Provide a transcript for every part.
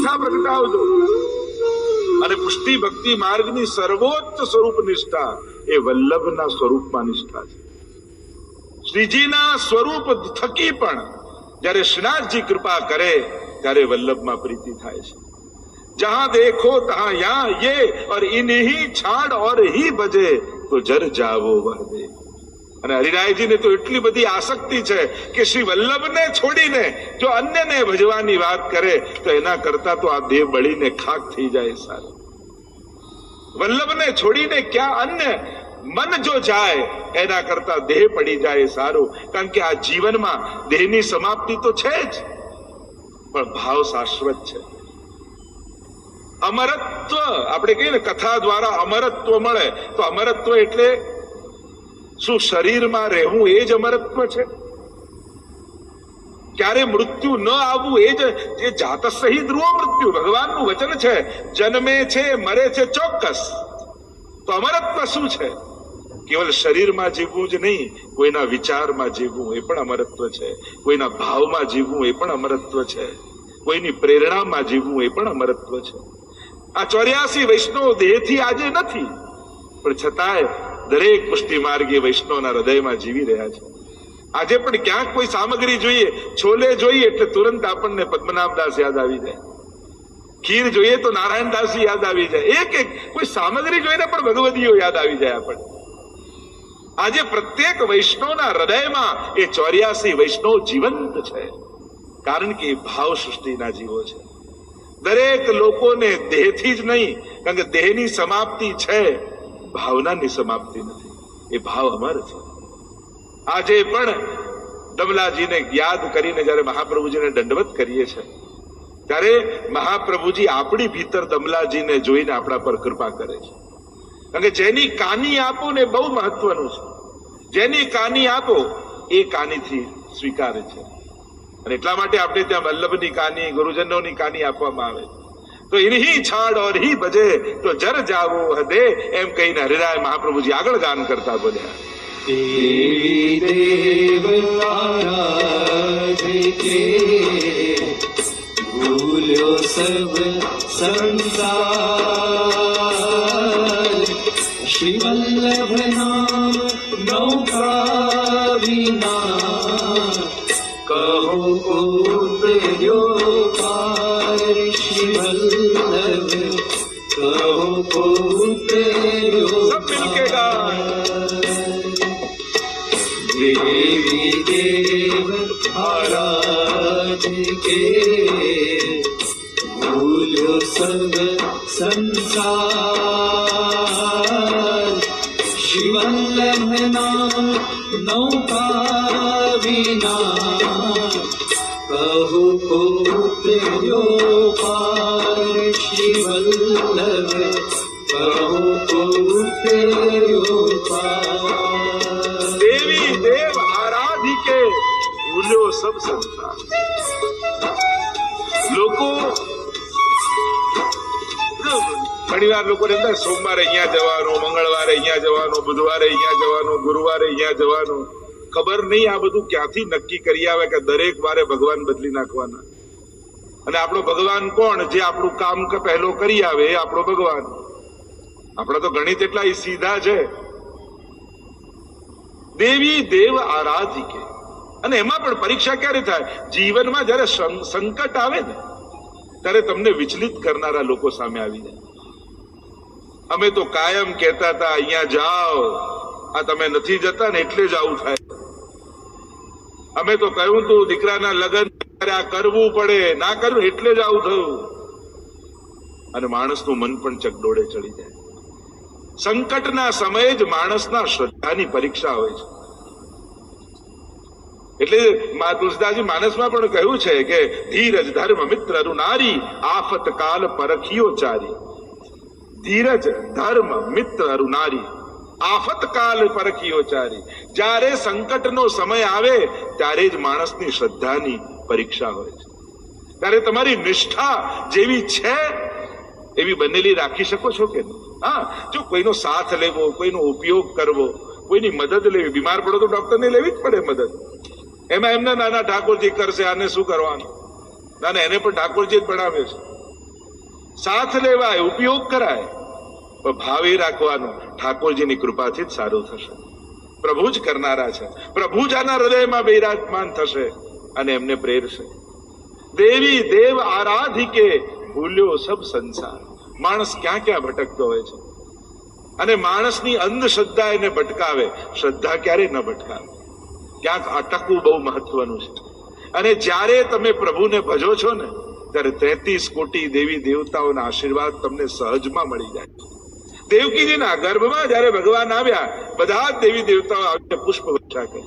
નિષ્ઠા પ્રગટાવજો. અને પુષ્ટિ ભક્તિ માર્ગની સર્વોચ્ચ સ્વરૂપ નિષ્ઠા એ વલ્લભના સ્વરૂપમાં નિષ્ઠા છે. શ્રીજીના સ્વરૂપ થકી પણ જ્યારે શ્રીનાથજી કૃપા કરે ત્યારે વલ્લભમાં પ્રીતિ થાય છે. જહાં દેખો તહાં યાં યે ઓર ઇન્હી છાડ ઓર હી ભજે તો જર જાવો વહ દે. અને હરિરાયજીને તો એટલી બધી આસક્તિ છે કે શ્રી વલ્લભને છોડીને જો અન્યને ભજવાની વાત કરે તો એના કરતા તો આ દેહ બળીને ખાક થઈ જાય સારું. વલ્લભને છોડીને ક્યાં અન્ય મન જો જાય એના કરતા દેહ પડી જાય સારું. કારણ કે આ જીવનમાં દેહની સમાપ્તિ તો છે જ, પણ ભાવ શાશ્વત છે. અમરત્વ આપણે કહીએ ને, કથા દ્વારા અમરત્વ મળે, તો અમરત્વ એટલે શું શરીરમાં રહેવું એ જ અમરત્વ છે? ક્યારે મૃત્યુ ન આવવું એ જ જે જાત સહિત ધ્રુવ મૃત્યુ ભગવાનનું વચન છે. જન્મે છે મરે છે ચોક્કસ. તો અમરત્વ શું છે? કેવલ શરીરમાં જીવવું જ નહીં, કોઈના વિચારમાં જીવવું એ પણ અમરત્વ છે, કોઈના ભાવમાં જીવવું એ પણ અમરત્વ છે, કોઈની પ્રેરણામાં જીવવું એ પણ અમરત્વ છે. આ 84 વૈષ્ણવ દેહથી આજે નથી, પણ છતાંય દરેક પુષ્ટિ માર્ગી વૈષ્ણવના હૃદયમાં જીવી રહ્યા છે. આજે પણ ક્યાંક કોઈ સામગ્રી જોઈએ, છોલે જોઈએ એટલે તુરંત આપણને પદ્મનાભદાસ યાદ આવી જાય, ખીર જોઈએ તો નારાયણદાસજી યાદ આવી જાય, એક એક કોઈ સામગ્રી જોઈને પણ ભગવદીઓ યાદ આવી જાય આપણને. આજે પ્રત્યેક વૈષ્ણવના હૃદયમાં એ 84 વૈષ્ણવ જીવંત છે, કારણ કે એ ભાવ સૃષ્ટિના જીવો છે. દરેક લોકોને દેહથી જ નહીં, કારણ કે દેહની સમાપ્તિ છે, ભાવનાની સમાપ્તિ નથી. એ ભાવ અમર છે. આજે પણ દમલાજીને યાદ કરીને જયારે મહાપ્રભુજીને દંડવત કરીએ છીએ ત્યારે મહાપ્રભુજી આપણી ભીતર દમલાજીને જોઈને આપણા પર કૃપા કરે છે. કારણ કે જેની કાની આપો ને બહુ મહત્વનું છે. જેની કાની આપો એ કાનીથી સ્વીકારે છે. અને એટલા માટે આપણે ત્યાં વલ્લભની કાની, ગુરુજનોની કાની આપવામાં આવે. તો ઇન્હી છાડ ઓર હી ભજે તો જર જાવો હદે, એમ કહીને હરિરાય મહાપ્રભુજી આગળ ગાન કરતા બોલ્યા. દેવી દેવ આરાધે કે ભૂલ્યો સર્વ સંસાર, શ્રી વલ્લભ નામ નૌકા વિના કહો ઉતર્યો પાર. શ્રી વલ્લભ કહો ઉતર્યો પાર. દેવી દેવ આરાધ કે ભૂલ્યો સર્વ સંસાર, શ્રી વલ્લભ નામ નૌકા વિના કહો ઉતર્યો પાર. શ્રી વલ્લભ કહો ઉતર્યો પાર. દેવી દેવ આરાધિકે ભૂલ્યો સબ સંસાર. લોકો ઘણીવાર લોકોને એમ સોમવારે અહીંયા જવાનું, મંગળવારે અહીંયા જવાનું, બુધવારે અહીંયા જવાનું, ગુરુવારે અહીંયા જવાનું. ખબર નહીં આ બધું ક્યાંથી નક્કી કરી આવે કે દરેક વારે ભગવાન બદલી નાખવાના. અને આપણો ભગવાન કોણ? જે આપણું કામ પહેલો કરી આવે એ આપણો ભગવાન. આપણા તો ગણિત એટલા સીધા છે. દેવી દેવ આરાધિકે. અને એમાં પણ પરીક્ષા ક્યારે થાય? જીવનમાં જયારે સંકટ આવે ને ત્યારે તમને વિચલિત કરનારા લોકો સામે આવી જાય. અમે તો કાયમ કહેતા હતા અહીંયા જાઓ, આ તમે નથી જતા ને એટલે જ આવું થાય. અમે તો કહ્યું તું દીકરાના લગ્ન આ કરવું પડે, ના કરવું એટલે જ આવું થયું. અને માણસનું મન પણ ચકડોળે ચડી જાય. સંકટના સમયે જ માણસના શ્રદ્ધાની પરીક્ષા હોય છે. એટલે તુલસીદાસજી માનસમાં પણ કહ્યું છે કે ધીરજ ધર્મ મિત્ર અરુનારી, આફત કાલ પરખિયો ચારી. ધીરજ ધર્મ મિત્ર અરુનારી, આફત કાલ પરખિયો ચારી. જ્યારે સંકટનો સમય આવે ત્યારે જ માણસની શ્રદ્ધાની પરીક્ષા હોય છે. ત્યારે તમારી નિષ્ઠા જેવી છે એવી બનેલી રાખી શકો છો કે નહીં? હા, જો કોઈનો સાથ લેવો, કોઈનો ઉપયોગ કરવો, કોઈની મદદ લેવી. બીમાર પડો તો ડોક્ટરને લેવી જ પડે મદદ. એમાં એમના નાના ઠાકોરજી કરશે, આને શું કરવાનું? ના, એને પણ ઠાકોરજી જ ભણાવે છે. સાથ લેવાય, ઉપયોગ કરાય, પણ ભાવ એ રાખવાનો ઠાકોરજીની કૃપાથી જ સારું થશે. પ્રભુ જ કરનારા છે, પ્રભુ જ આના હૃદયમાં બિરાજમાન થશે અને એમને પ્રેરશે. દેવી દેવ આરાધિકે ભૂલ્યો સબ સંસાર. માણસ ક્યાં ક્યાં ભટકતો હોય છે અને માણસની અંધશ્રદ્ધા એને ભટકાવે, શ્રદ્ધા ક્યારે ન ભટકાવે. ક્યાંક અટકવું બહુ મહત્વનું છે. અને જ્યારે તમે પ્રભુને ભજો છો ને ત્યારે 33 કોટી દેવી દેવતાઓના આશીર્વાદ તમને સહજમાં મળી જાય. દેવકીજીના ગર્ભમાં જયારે ભગવાન આવ્યા, બધા જ દેવી દેવતાઓ આવીને પુષ્પ વર્ષા કરી.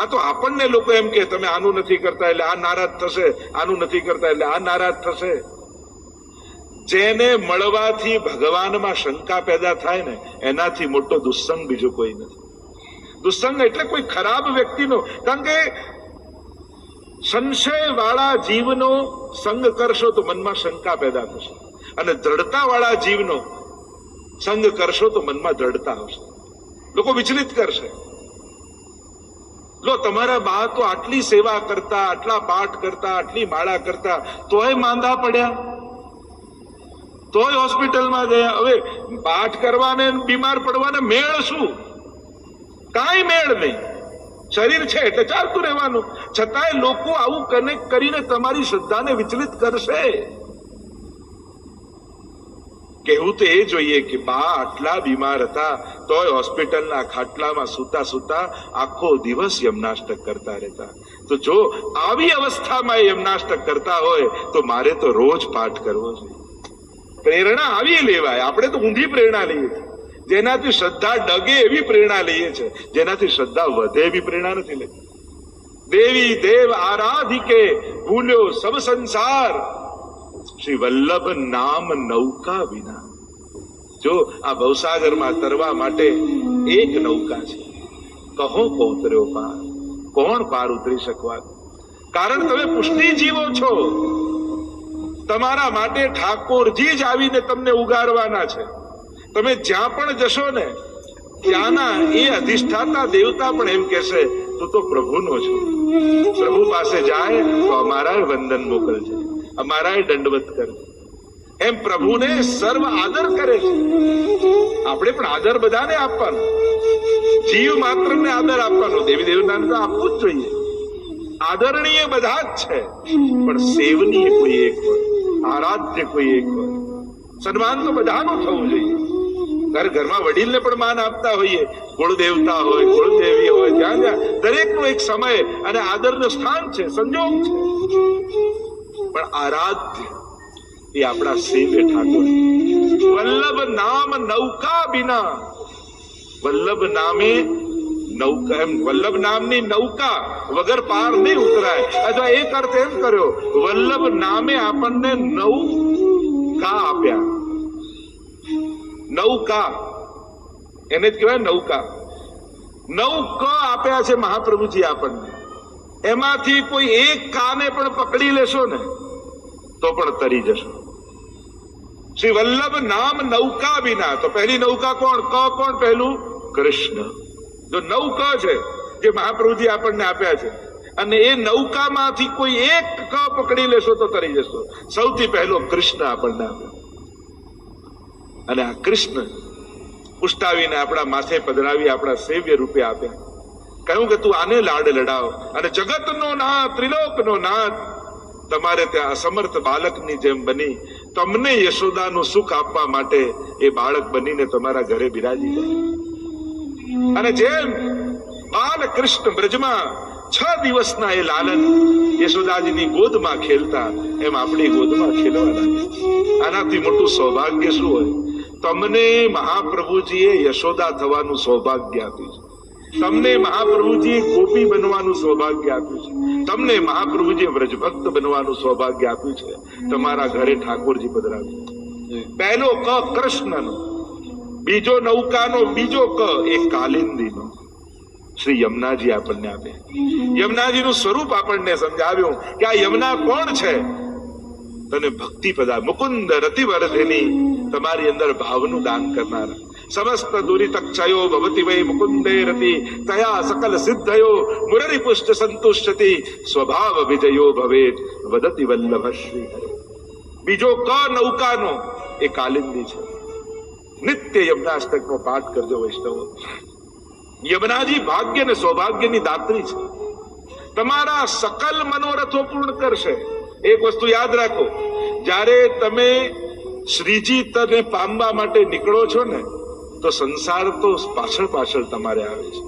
આ તો આપણને લોકો એમ કે તમે આનું નથી કરતા એટલે આ નારાજ થશે, આનું નથી કરતા એટલે આ નારાજ થશે. જેને મળવાથી ભગવાનમાં શંકા પેદા થાય ને એનાથી મોટો દુસ્સંગ બીજો કોઈ નથી. દુસ્સંગ એટલે કોઈ ખરાબ વ્યક્તિનો, કારણ કે સંશય વાળા જીવનો સંગ કરશો તો મનમાં શંકા પેદા થશે, અને દ્રઢતા વાળા જીવનો સંગ કરશો તો મનમાં દ્રઢતા આવશે. લોકો વિચલિત કરશે. લો, તમારા બા તો આટલી સેવા કરતા, આટલા પાઠ કરતા, આટલી માળા કરતા, તોય માંદા પડ્યા, તોય હોસ્પિટલમાં ગયા. હવે પાઠ કરવાને બીમાર પડવાને મેળ શું? કાંઈ મેળ નહીં. શરીર છે એટલે ચાલતું રહેવાનું. છતાંય લોકો આવું કનેક્ટ કરીને તમારી શ્રદ્ધાને વિચલિત કરશે. કહેવું તો એ જોઈએ કે બા આટલા બીમાર હતા તોય હોસ્પિટલના ખાટલામાં સૂતા સૂતા આખો દિવસ યમનાષ્ટક કરતા રહેતા. તો જો આવી અવસ્થામાં યમનાષ્ટક કરતા હોય તો મારે તો રોજ પાઠ કરવો જોઈએ. પ્રેરણા આવી લેવાય. આપણે તો ઊંધી પ્રેરણા લઈએ છીએ. જેનાથી શ્રદ્ધા ડગે એવી પ્રેરણા લઈએ છીએ, જેનાથી શ્રદ્ધા વધે એવી પ્રેરણા નથી લેતી. દેવી દેવ આરાધિકે ભૂલ્યો સબ સંસાર, શ્રી વલ્લભ નામ નૌકા વિના. જો આ ભવસાગરમાં તરવા માટે એક નૌકા છે. કહો કોતર્યો પાર, કોણ પાર ઉતરી શકવાનું? કારણ તમે પુષ્ટિ જીવો છો. તમારા માટે ઠાકોરજી જ આવીને તમને ઉગારવાના છે. તમે જ્યાં પણ જશો ને ત્યાંના એ અધિષ્ઠાતા દેવતા પણ એમ કહેશે તું તો પ્રભુનો છો. પ્રભુ પાસે જાય તો અમારાય વંદન મોકલજે, અમારાય દંડવત કરજે. એમ પ્રભુને સર્વ આદર કરે છે. આપણે પણ આદર બધાને આપવાનો, જીવ માત્રને આદર આપવાનો. દેવી દેવતાને તો આપવું જ જોઈએ. આદરણીય બધા જ છે, પણ સેવનીય કોઈ એક હોય, આરાધ્ય કોઈ એક હોય. સન્માન તો બધાનું થવું જોઈએ. ઘરમાં વડીલને પણ માન આપતા હોઈએ, કુળદેવતા હોય, કુળદેવી હોય, જ્યાં જ્યાં દરેકનો એક સમય અને આદરનું સ્થાન છે, સંજોગ છે. પણ આરાધ્ય એ આપણા સેવ્ય ઠાકોર. વલ્લભ નામ નૌકા બિના, વલ્લભ નામે નૌકા, એમ વલ્લભ નામની નૌકા વગર પાર નહીં ઉતરાય. અથવા એક અર્થ એમ કર્યો, વલ્લભ નામે આપણને નૌકા આપ્યા. નૌકા એને જ કહેવાય નૌકા. નૌક આપ્યા છે મહાપ્રભુજી આપણને. એમાંથી કોઈ એક કાને પણ પકડી લેશો ને તો પણ તરી જશો. શ્રી વલ્લભ નામ નૌકા વિના. તો પહેલી નૌકા કોણ? ક કોણ પહેલું? કૃષ્ણ. જો નૌક છે જે મહાપ્રભુજી આપણને આપ્યા છે, અને એ નૌકામાંથી કોઈ એક ક પકડી લેશો તો તરી જશો. સૌથી પહેલો કૃષ્ણ આપણને આપ્યો. અને આ કૃષ્ણ ઉષ્ટાવીને આપણા માથે પધરાવી આપણા સેવ્ય રૂપે આપ્યા. કહ્યું કે તું આને લાડ લડાવ, અને જગતનો નાથ, ત્રિલોકનો નાથ તમારે ત્યાં અસમર્થ બાળકની જેમ બની તમને યશોદાનું સુખ આપવા માટે એ બાળક બનીને તમારા ઘરે બિરાજી જાય. અને જેમ બાલકૃષ્ણ બ્રજમાં 6 દિવસના એ લાલન યશોદાજીની ગોદમાં ખેલતા, એમ આપણી ગોદમાં ખેલવા લાગે. આનાથી મોટું સૌભાગ્ય શું હોય? તમને મહાપ્રભુજીએ યશોદા થવાનું સૌભાગ્ય આપ્યું છે. તમને મહાપ્રભુજીએ ગોપી બનવાનું સૌભાગ્ય આપ્યું છે. તમને મહાપ્રભુજીએ વ્રજભક્ત બનવાનું સૌભાગ્ય આપ્યું છે. તમારા ઘરે ઠાકોરજી પધરાવ્યું. પહેલો ક કૃષ્ણનો, બીજો નૌકાનો બીજો ક એ કાલિંદીનો. શ્રી યમુનાજી આપણને આપે. યમુનાજીનું સ્વરૂપ આપણને સમજાવ્યું કે આ યમુના કોણ છે? તને ભક્તિ પદા મુકુંદ રતિવર્ધિની, તમારી અંદર ભાવનું દાન કરનાર. સમસ્ત દુરિતક્ષયો ભવતિ વૈ મુકુંદે રતિ, તયા સકલ સિદ્ધયો મુરરી પુષ્ટ સંતુષ્ટતિ, સ્વભાવ વિજયો ભવેત વદતિ વલ્લભ શ્રી હરે. બીજો ક નૌકાનો એ કાલિંદી છે. નિત્ય યમનાષ્ટકનો પાઠ કરજો વૈષ્ણવો. યમનાજી ભાગ્ય ને સૌભાગ્યની દાત્રી છે. તમારા સકલ મનોરથો પૂર્ણ કરશે. એક વસ્તુ યાદ રાખો, જ્યારે તમે શ્રીજી તને પામવા માટે નીકળો છો ને, તો સંસાર તો પાછળ પાછળ તમારે આવે છે.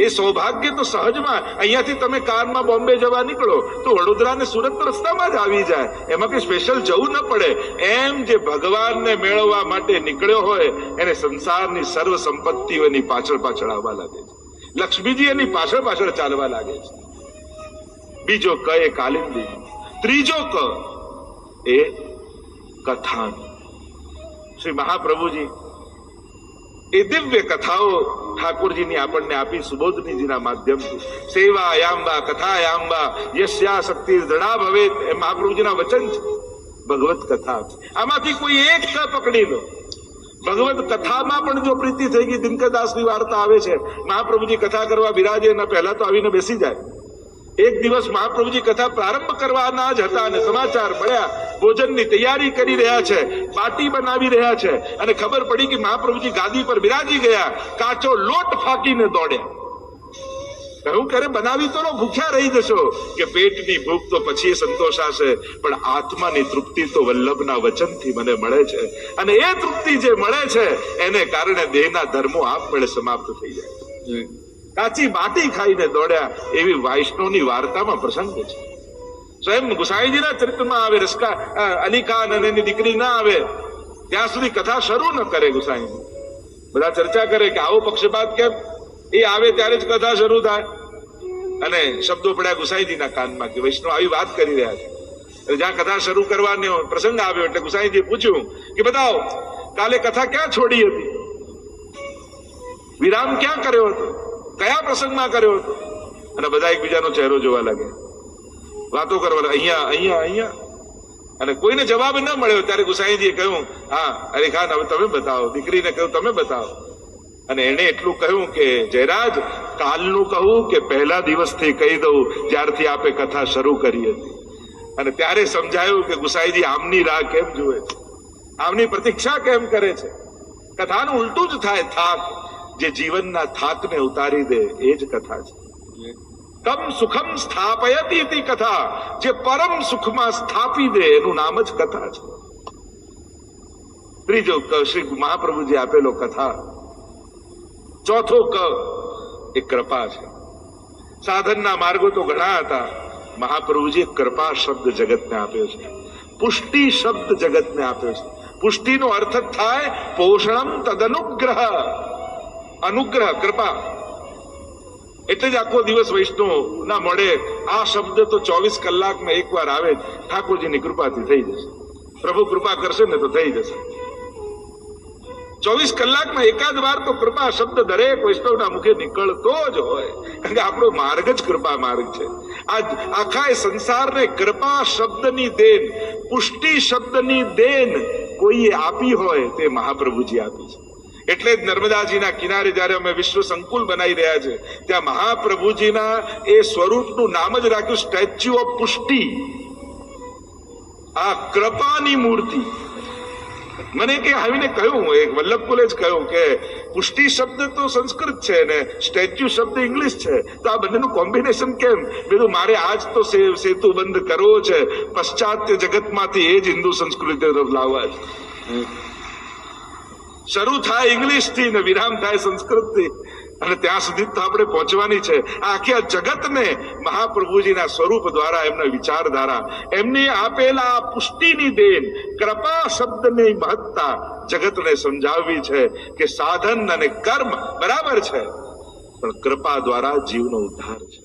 એ સૌભાગ્ય તો સહજમાં, અહીંયાથી તમે કારમાં બોમ્બે જવા નીકળો તો વડોદરા ને સુરત રસ્તામાં જ આવી જાય, એમાં કઈ સ્પેશિયલ જવું ન પડે. એમ જે ભગવાનને મેળવવા માટે નીકળ્યો હોય એને સંસારની સર્વ સંપત્તિઓ એની પાછળ પાછળ આવવા લાગે છે. લક્ષ્મીજી એની પાછળ પાછળ ચાલવા લાગે છે. બીજો ક એ કાલિંદી, ત્રીજો ક એ કથા. શ્રી મહાપ્રભુજી એ દિવ્ય કથાઓ ઠાકોરજીની આપણને આપી સુબોધનીજીના માધ્યમથી. સેવાયાંબા કથાયાંબા યસ્યા શક્તિ દૃઢા ભવેત, એ મહાપ્રભુજીના વચન છે. ભગવત કથા, આમાંથી કોઈ એક ક પકડી લો. ભગવત કથામાં પણ જો પ્રીતિ થઈ ગઈ, દિનકરદાસની વાર્તા આવે છે, મહાપ્રભુજી કથા કરવા બિરાજે એના પહેલા તો આવીને બેસી જાય. એક દિવસ મહાપ્રભુજી કથા પ્રારંભ કરવાના જ હતા અને સમાચાર મળ્યા ભોજનની તૈયારી કરી રહ્યા છે, બાટી બનાવી રહ્યા છે, અને ખબર પડી કે મહાપ્રભુજી ગાદી પર બિરાજી ગયા. કાચો લોટ ફાંકીને દોડ્યા. કહ્યું કરે બનાવી તો ભૂખ્યા રહી જશો, કે પેટની ભૂખ તો પછી સંતોષાશે, પણ આત્માની તૃપ્તિ તો વલ્લભના વચનથી મને મળે છે, અને એ તૃપ્તિ જે મળે છે એને કારણે દેહના ધર્મો આપમેળે સમાપ્ત થઈ જાય. કાચી બાટી ખાઈને દોડ્યા, એવી વૈષ્ણવની વાર્તામાં પ્રસંગ છે. સ્વયં ગુસાઈજીના ચરિત્રમાં આવે, રસકા અલી ખાન અને એની દીકરી ના આવે ત્યાં સુધી કથા શરૂ ન કરે ગુસાઈજી. બધા ચર્ચા કરે કે આવો પક્ષપાત કેમ? એ આવે ત્યારે જ કથા શરૂ થાય. અને શબ્દો પડ્યા ગુસાઈજીના કાનમાં કે વૈષ્ણવ આવી વાત કરી રહ્યા છે. જ્યાં કથા શરૂ કરવાનો પ્રસંગ આવ્યો એટલે ગુસાઈજીએ પૂછ્યું કે બતાવો કાલે કથા ક્યાં છોડી હતી, વિરામ ક્યાં કર્યો હતો, કયા પ્રસંગમાં કર્યો હતો? અને બધા એકબીજાનો ચહેરો જોવા લાગ્યા, વાતો કરવા લાગ્યા, અહીંયા અહીંયા અહીંયા. અને કોઈને જવાબ ન મળ્યો ત્યારે ગુસાઈજીએ કહ્યું, હા અરે ખાન હવે તમે બતાવો. દીકરીને કહ્યું તમે બતાવો. અને એને એટલું કહ્યું કે જયરાજ, કાલનું કહું કે પહેલા દિવસથી કહી દઉં જ્યારથી આપે કથા શરૂ કરી હતી? અને ત્યારે સમજાયું કે ગુસાઈજી આમની રાહ કેમ જુએ છે, આમની પ્રતીક્ષા કેમ કરે છે. કથાનું ઉલટું જ થાય. થાક જે જીવનના થાકને ઉતારી દે એ જ કથા છે. કમ સુખમ સ્થાપયતી તી કથા, જે પરમ સુખમાં સ્થાપી દે એનું નામ જ કથા છે. ત્રીજો ક શ્રી મહાપ્રભુજી આપેલો કથા. ચોથો ક એ કૃપા છે. સાધનના માર્ગો તો ઘણા હતા, મહાપ્રભુજી કૃપા શબ્દ જગતને આપ્યો છે, પુષ્ટિ શબ્દ જગતને આપ્યો છે. પુષ્ટિનો અર્થ થાય પોષણમ તદનુગ્રહ, અનુગ્રહ કૃપા. એટલે જ આખો દિવસ વૈષ્ણવ ના મળે આ શબ્દ તો 24 કલાકમાં એકવાર આવે, ઠાકોરજીની કૃપાથી થઈ જશે. પ્રભુ કૃપા કરશે ને તો થઈ જશે. 24 કલાકમાં એકાદ વાર તો કૃપા શબ્દ દરેક વૈષ્ણવના મુખે નીકળતો જ હોય, કારણ કે આપણો માર્ગ જ કૃપા માર્ગ છે. આ આખા સંસારને કૃપા શબ્દની દેન, પુષ્ટિ શબ્દની દેન કોઈએ આપી હોય તે મહાપ્રભુજી આપી છે. એટલે જ નર્મદાજીના કિનારે જયારે અમે વિશ્વ સંકુલ બનાવી રહ્યા છે, ત્યાં મહાપ્રભુજીના એ સ્વરૂપનું નામ જ રાખ્યું સ્ટેચ્યુ ઓફ પુષ્ટિ, આ કૃપાની મૂર્તિ. મને કે આવીને કહ્યું, એક વલ્લભકુલે જ કહ્યું કે પુષ્ટિ શબ્દ તો સંસ્કૃત છે ને સ્ટેચ્યુ શબ્દ ઇંગ્લિશ છે, તો આ બંનેનું કોમ્બિનેશન કેમ? બીજું મારે આજ તો સેતુ બંધ કરવો છે, પશ્ચાત્ય જગતમાંથી એ જ હિન્દુ સંસ્કૃતિ તરફ લાવવા છે. શરૂ થાય ઇંગ્લિશ થી ને વિરામ થાય સંસ્કૃત થી, અને ત્યાં સુધી તો આપણે પહોંચવાની છે. આખી જગતને મહાપ્રભુજીના સ્વરૂપ દ્વારા, એમના વિચારધારા, એમની આપેલા પુષ્ટિની દેન, કૃપા શબ્દની મહત્તા જગતને સમજાવવી છે કે સાધન અને કર્મ બરાબર છે, પણ કૃપા દ્વારા જીવનો ઉદ્ધાર છે.